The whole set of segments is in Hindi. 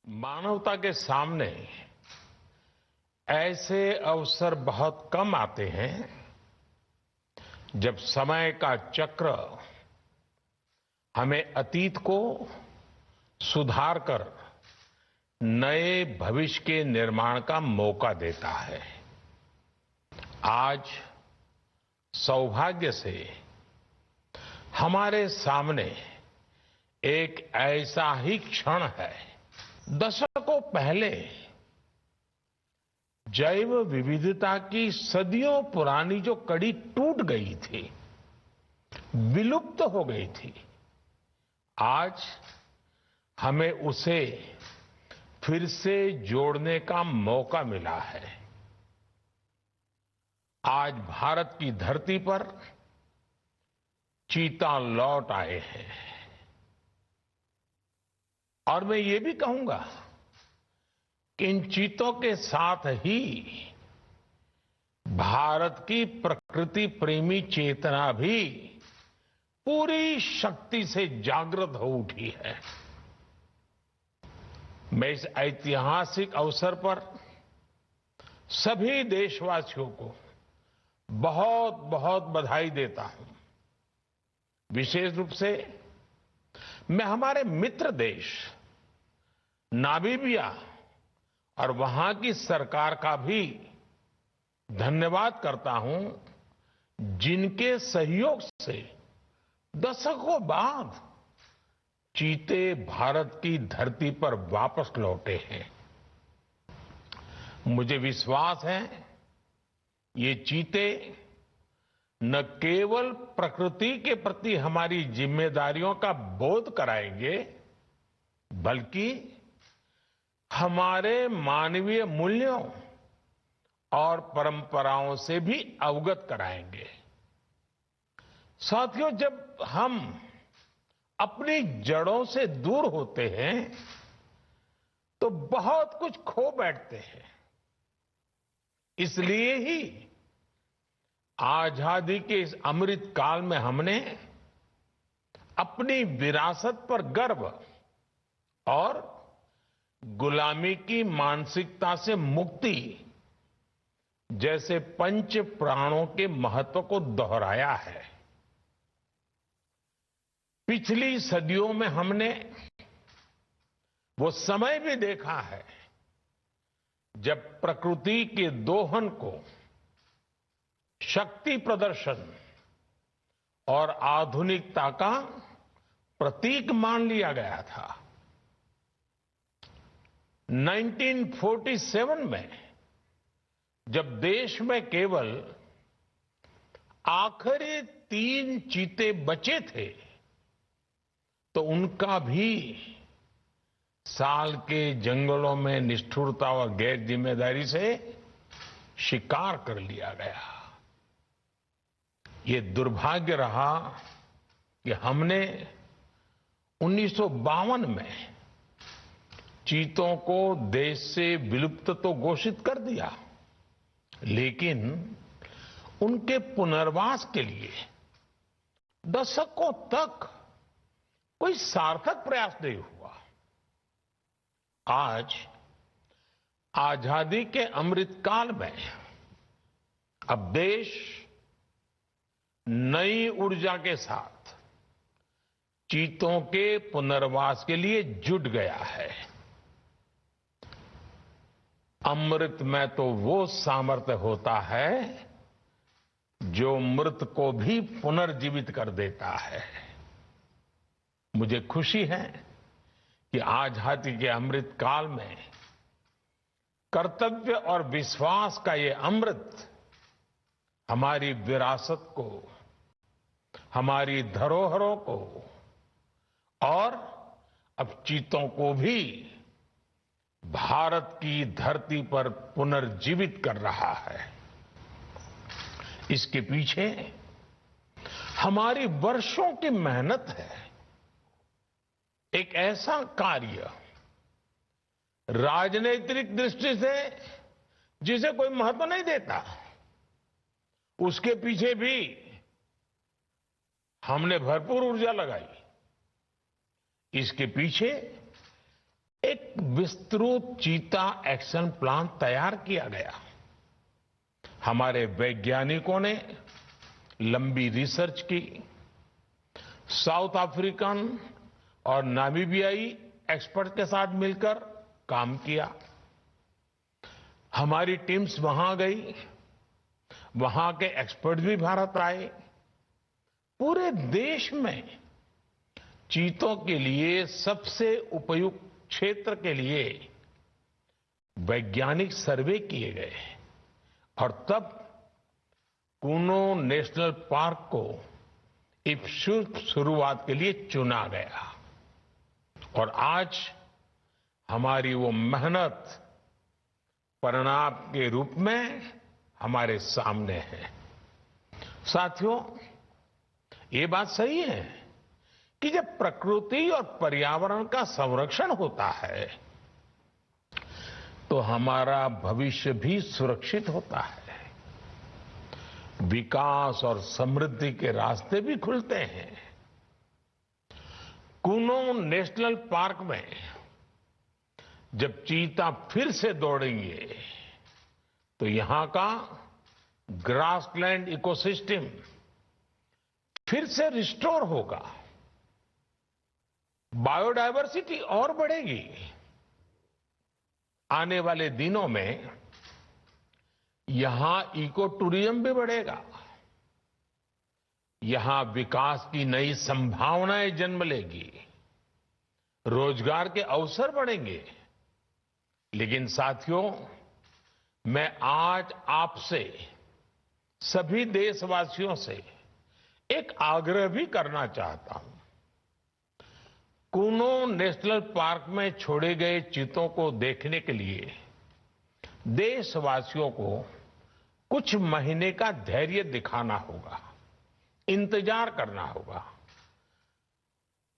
मानवता के सामने ऐसे अवसर बहुत कम आते हैं जब समय का चक्र हमें अतीत को सुधार कर नए भविष्य के निर्माण का मौका देता है। आज सौभाग्य से हमारे सामने एक ऐसा ही क्षण है। दशकों पहले जैव विविधता की सदियों पुरानी जो कड़ी टूट गई थी, विलुप्त हो गई थी, आज हमें उसे फिर से जोड़ने का मौका मिला है। आज भारत की धरती पर चीता लौट आए हैं और मैं ये भी कहूंगा कि इन चीतों के साथ ही भारत की प्रकृति प्रेमी चेतना भी पूरी शक्ति से जागृत हो उठी है। मैं इस ऐतिहासिक अवसर पर सभी देशवासियों को बहुत बहुत बधाई देता हूं। विशेष रूप से मैं हमारे मित्र देश नामीबिया और वहां की सरकार का भी धन्यवाद करता हूं, जिनके सहयोग से दशकों बाद चीते भारत की धरती पर वापस लौटे हैं। मुझे विश्वास है ये चीते न केवल प्रकृति के प्रति हमारी जिम्मेदारियों का बोध कराएंगे, बल्कि हमारे मानवीय मूल्यों और परंपराओं से भी अवगत कराएंगे। साथियों, जब हम अपनी जड़ों से दूर होते हैं तो बहुत कुछ खो बैठते हैं। इसलिए ही आजादी के इस अमृत काल में हमने अपनी विरासत पर गर्व और गुलामी की मानसिकता से मुक्ति जैसे पंच प्राणों के महत्व को दोहराया है। पिछली सदियों में हमने वो समय भी देखा है जब प्रकृति के दोहन को शक्ति प्रदर्शन और आधुनिकता का प्रतीक मान लिया गया था। 1947 में जब देश में केवल आखिरी 3 चीते बचे थे तो उनका भी साल के जंगलों में निष्ठुरता और गैर जिम्मेदारी से शिकार कर लिया गया। ये दुर्भाग्य रहा कि हमने 1952 में चीतों को देश से विलुप्त तो घोषित कर दिया, लेकिन उनके पुनर्वास के लिए दशकों तक कोई सार्थक प्रयास नहीं हुआ। आज आजादी के अमृत काल में अब देश नई ऊर्जा के साथ चीतों के पुनर्वास के लिए जुट गया है। अमृत में तो वो सामर्थ्य होता है जो मृत को भी पुनर्जीवित कर देता है। मुझे खुशी है कि आजादी के अमृत काल में कर्तव्य और विश्वास का ये अमृत हमारी विरासत को, हमारी धरोहरों को और अब चीतों को भी भारत की धरती पर पुनर्जीवित कर रहा है। इसके पीछे हमारी वर्षों की मेहनत है। एक ऐसा कार्य राजनीतिक दृष्टि से जिसे कोई महत्व नहीं देता, उसके पीछे भी हमने भरपूर ऊर्जा लगाई। इसके पीछे एक विस्तृत चीता एक्शन प्लान तैयार किया गया। हमारे वैज्ञानिकों ने लंबी रिसर्च की, साउथ अफ्रीकन और नामीबियाई एक्सपर्ट के साथ मिलकर काम किया। हमारी टीम्स वहां गई, वहां के एक्सपर्ट भी भारत आए। पूरे देश में चीतों के लिए सबसे उपयुक्त क्षेत्र के लिए वैज्ञानिक सर्वे किए गए और तब कूनो नेशनल पार्क को इस शुरुआत के लिए चुना गया। और आज हमारी वो मेहनत परिणाम के रूप में हमारे सामने है। साथियों, ये बात सही है कि जब प्रकृति और पर्यावरण का संरक्षण होता है तो हमारा भविष्य भी सुरक्षित होता है, विकास और समृद्धि के रास्ते भी खुलते हैं। कूनो नेशनल पार्क में जब चीता फिर से दौड़ेंगे तो यहां का ग्रासलैंड इकोसिस्टम फिर से रिस्टोर होगा, बायोडायवर्सिटी और बढ़ेगी। आने वाले दिनों में यहां इको टूरिज्म भी बढ़ेगा, यहां विकास की नई संभावनाएं जन्म लेगी, रोजगार के अवसर बढ़ेंगे। लेकिन साथियों, मैं आज आपसे सभी देशवासियों से एक आग्रह भी करना चाहता हूं। कूनो नेशनल पार्क में छोड़े गए चीतों को देखने के लिए देशवासियों को कुछ महीने का धैर्य दिखाना होगा, इंतजार करना होगा,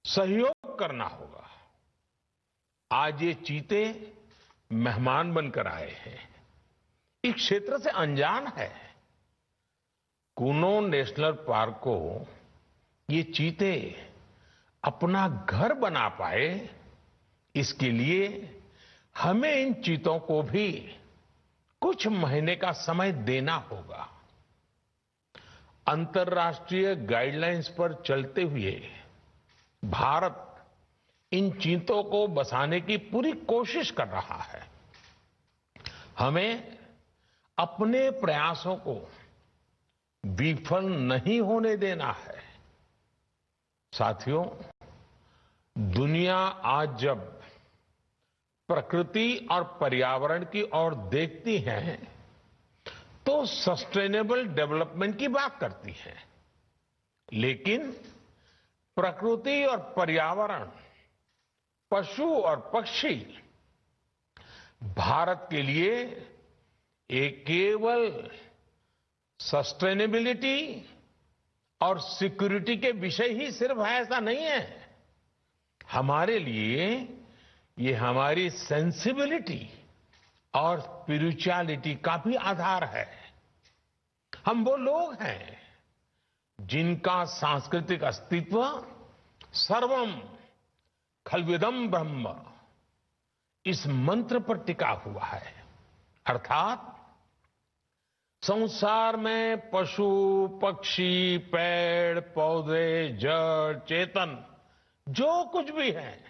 सहयोग करना होगा। आज ये चीते मेहमान बनकर आए हैं, इस क्षेत्र से अनजान है। कूनो नेशनल पार्क को ये चीते अपना घर बना पाए, इसके लिए हमें इन चीतों को भी कुछ महीने का समय देना होगा। अंतर्राष्ट्रीय गाइडलाइंस पर चलते हुए भारत इन चीतों को बसाने की पूरी कोशिश कर रहा है। हमें अपने प्रयासों को विफल नहीं होने देना है। साथियों, दुनिया आज जब प्रकृति और पर्यावरण की ओर देखती है तो सस्टेनेबल डेवलपमेंट की बात करती है, लेकिन प्रकृति और पर्यावरण, पशु और पक्षी भारत के लिए एक केवल सस्टेनेबिलिटी और सिक्योरिटी के विषय ही सिर्फ है ऐसा नहीं है। हमारे लिए ये हमारी सेंसिबिलिटी और स्पिरिचुअलिटी का भी आधार है। हम वो लोग हैं जिनका सांस्कृतिक अस्तित्व सर्वम खल्विदम ब्रह्म इस मंत्र पर टिका हुआ है। अर्थात संसार में पशु, पक्षी, पेड़, पौधे, जड़, चेतन जो कुछ भी है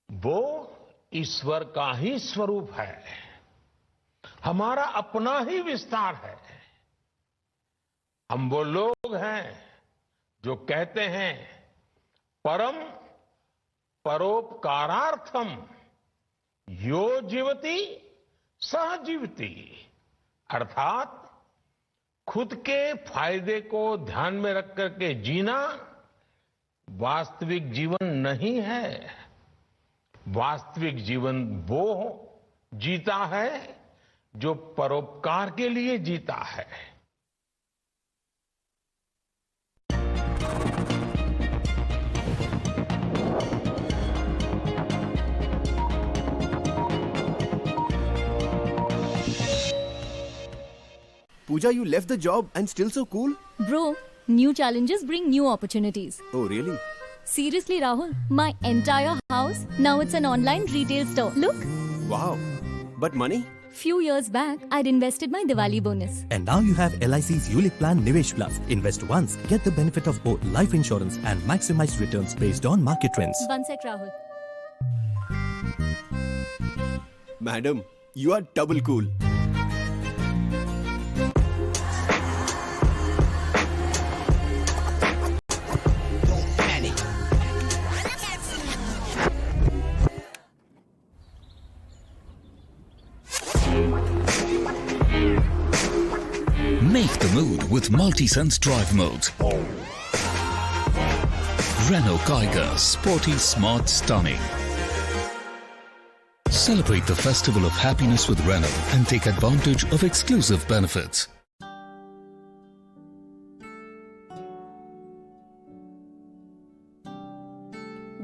वो ईश्वर का ही स्वरूप है, हमारा अपना ही विस्तार है। हम वो लोग हैं जो कहते हैं परम परोपकारार्थम यो जीवति सह जीवति, अर्थात खुद के फायदे को ध्यान में रख करके जीना वास्तविक जीवन नहीं है। वास्तविक जीवन वो जीता है जो परोपकार के लिए जीता है। Pooja, you left the job and still so cool? Bro, new challenges bring new opportunities. Oh, really? Seriously, Rahul, my entire house, now it's an online retail store. Look. Wow. But money? Few years back, I'd invested my Diwali bonus. And now you have LIC's ULIP plan Nivesh Plus. Invest once, get the benefit of both life insurance and maximized returns based on market trends. One sec, Rahul. Madam, you are double cool. Make the mood with Multisense Drive Mode. Renault Kiger, sporty, smart, stunning. Celebrate the festival of happiness with Renault and take advantage of exclusive benefits.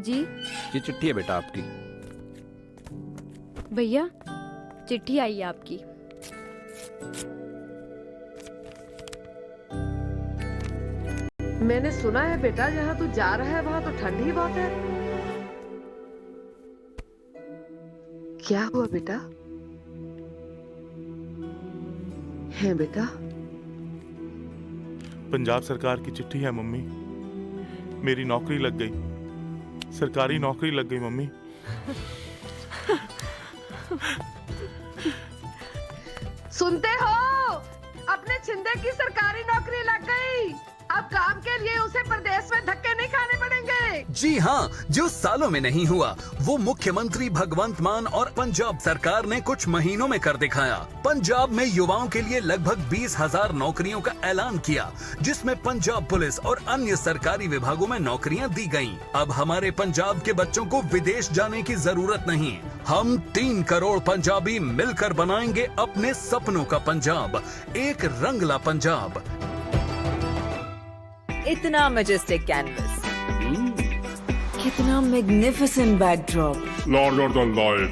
जी ये चिट्ठी है बेटा आपकी। भैया, चिट्ठी आई है आपकी। मैंने सुना है बेटा, जहाँ तू जा रहा है वहाँ तो ठंड ही बहुत है। क्या हुआ बेटा? है बेटा? पंजाब सरकार की चिट्ठी है मम्मी। मेरी नौकरी लग गई, सरकारी नौकरी लग गई मम्मी। सुनते हो? अपने छिंदे की सरकारी नौकरी लग गई। अब काम के लिए उसे प्रदेश में धक्के नहीं खाने पड़ेंगे। जी हाँ, जो सालों में नहीं हुआ वो मुख्यमंत्री भगवंत मान और पंजाब सरकार ने कुछ महीनों में कर दिखाया। पंजाब में युवाओं के लिए लगभग 20,000 नौकरियों का ऐलान किया, जिसमें पंजाब पुलिस और अन्य सरकारी विभागों में नौकरियां दी गईं। अब हमारे पंजाब के बच्चों को विदेश जाने की जरूरत नहीं। हम 3 करोड़ पंजाबी मिलकर बनाएंगे अपने सपनों का पंजाब, एक रंगला पंजाब। इतना मैजेस्टिक कैनवस, कितना magnificent backdrop, larger than life.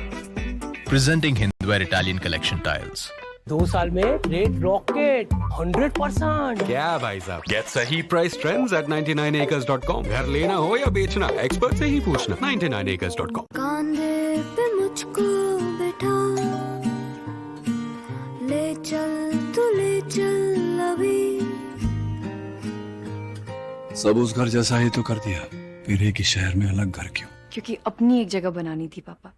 Presenting Hindware Italian Collection Tiles. 2 साल में रेट रॉकेट 100%। क्या भाई साहब? Get सही price trends at 99acres.com. घर लेना हो या बेचना, एक्सपर्ट से ही पूछना। 99acres.com. कांधे पे मुझको बैठा, ले चल अभी। सब उस घर जैसा ही तो कर दिया, फिर एक ही शहर में अलग घर क्यों? क्योंकि अपनी एक जगह बनानी थी पापा,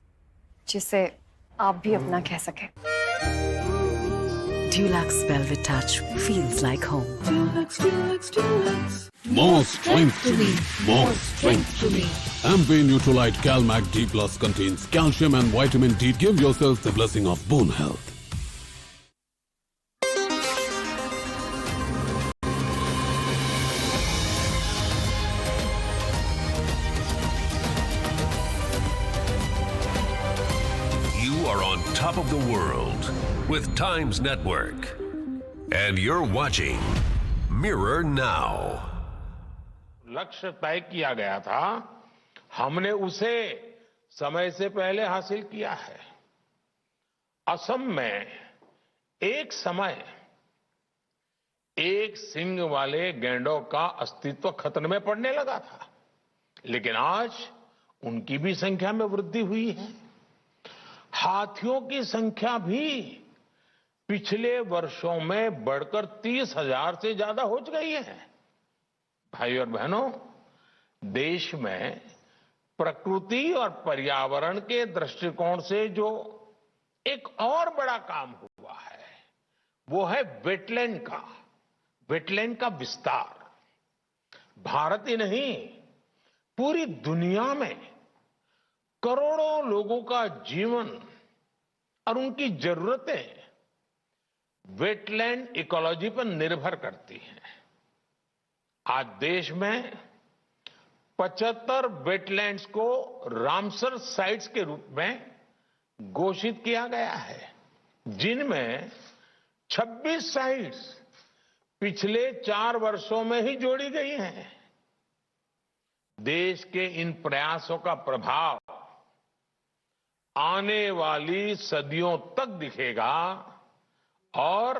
जिसे आप भी अपना कह सके। Dulux Velvet Touch feels like home. More strength to me, more strength to me. Ambien Neutralite CalMag D Plus contains calcium and vitamin D. Give yourself the blessing of bone health. Top of the world with Times Network. And you're watching Mirror Now. लक्ष्य तय किया गया था, हमने उसे समय से पहले हासिल किया है। असम में एक समय एक सींग वाले गैंडों का अस्तित्व खतरे में पड़ने लगा था, लेकिन आज उनकी भी संख्या में वृद्धि हुई है। हाथियों की संख्या भी पिछले वर्षों में बढ़कर 30,000 से ज्यादा हो गई है। भाई और बहनों, देश में प्रकृति और पर्यावरण के दृष्टिकोण से जो एक और बड़ा काम हुआ है, वो है वेटलैंड का विस्तार। भारत ही नहीं, पूरी दुनिया में करोड़ों लोगों का जीवन और उनकी जरूरतें वेटलैंड इकोलॉजी पर निर्भर करती हैं। आज देश में 75 वेटलैंड्स को रामसर साइट्स के रूप में घोषित किया गया है, जिनमें 26 साइट्स पिछले 4 वर्षों में ही जोड़ी गई हैं। देश के इन प्रयासों का प्रभाव आने वाली सदियों तक दिखेगा और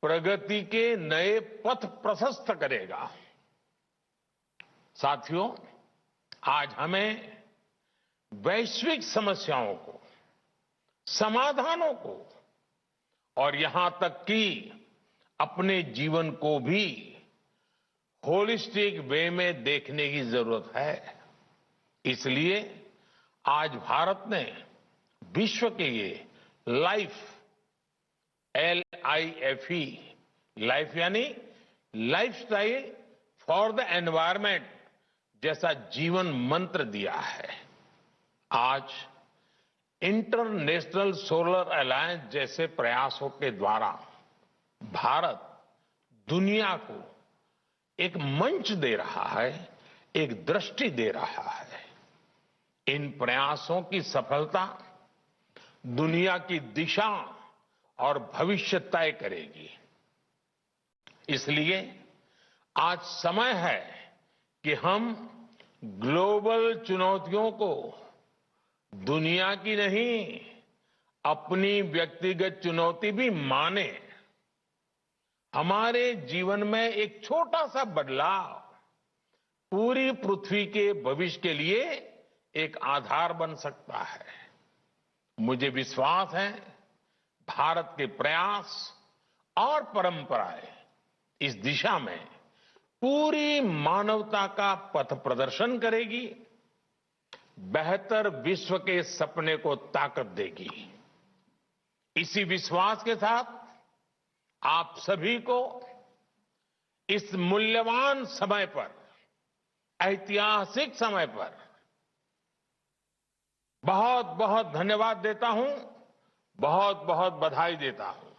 प्रगति के नए पथ प्रशस्त करेगा। साथियों, आज हमें वैश्विक समस्याओं को, समाधानों को और यहां तक कि अपने जीवन को भी होलिस्टिक वे में देखने की जरूरत है। इसलिए आज भारत ने विश्व के लिए लाइफ, LIFE, लाइफ यानी लाइफस्टाइल फॉर द एनवायरमेंट जैसा जीवन मंत्र दिया है। आज इंटरनेशनल सोलर अलायंस जैसे प्रयासों के द्वारा भारत दुनिया को एक मंच दे रहा है, एक दृष्टि दे रहा है। इन प्रयासों की सफलता दुनिया की दिशा और भविष्य तय करेगी। इसलिए आज समय है कि हम ग्लोबल चुनौतियों को दुनिया की नहीं, अपनी व्यक्तिगत चुनौती भी माने। हमारे जीवन में एक छोटा सा बदलाव पूरी पृथ्वी के भविष्य के लिए एक आधार बन सकता है। मुझे विश्वास है भारत के प्रयास और परंपराएं इस दिशा में पूरी मानवता का पथ प्रदर्शन करेगी, बेहतर विश्व के सपने को ताकत देगी। इसी विश्वास के साथ आप सभी को इस मूल्यवान समय पर, ऐतिहासिक समय पर बहुत बहुत धन्यवाद देता हूं, बहुत बहुत बधाई देता हूं।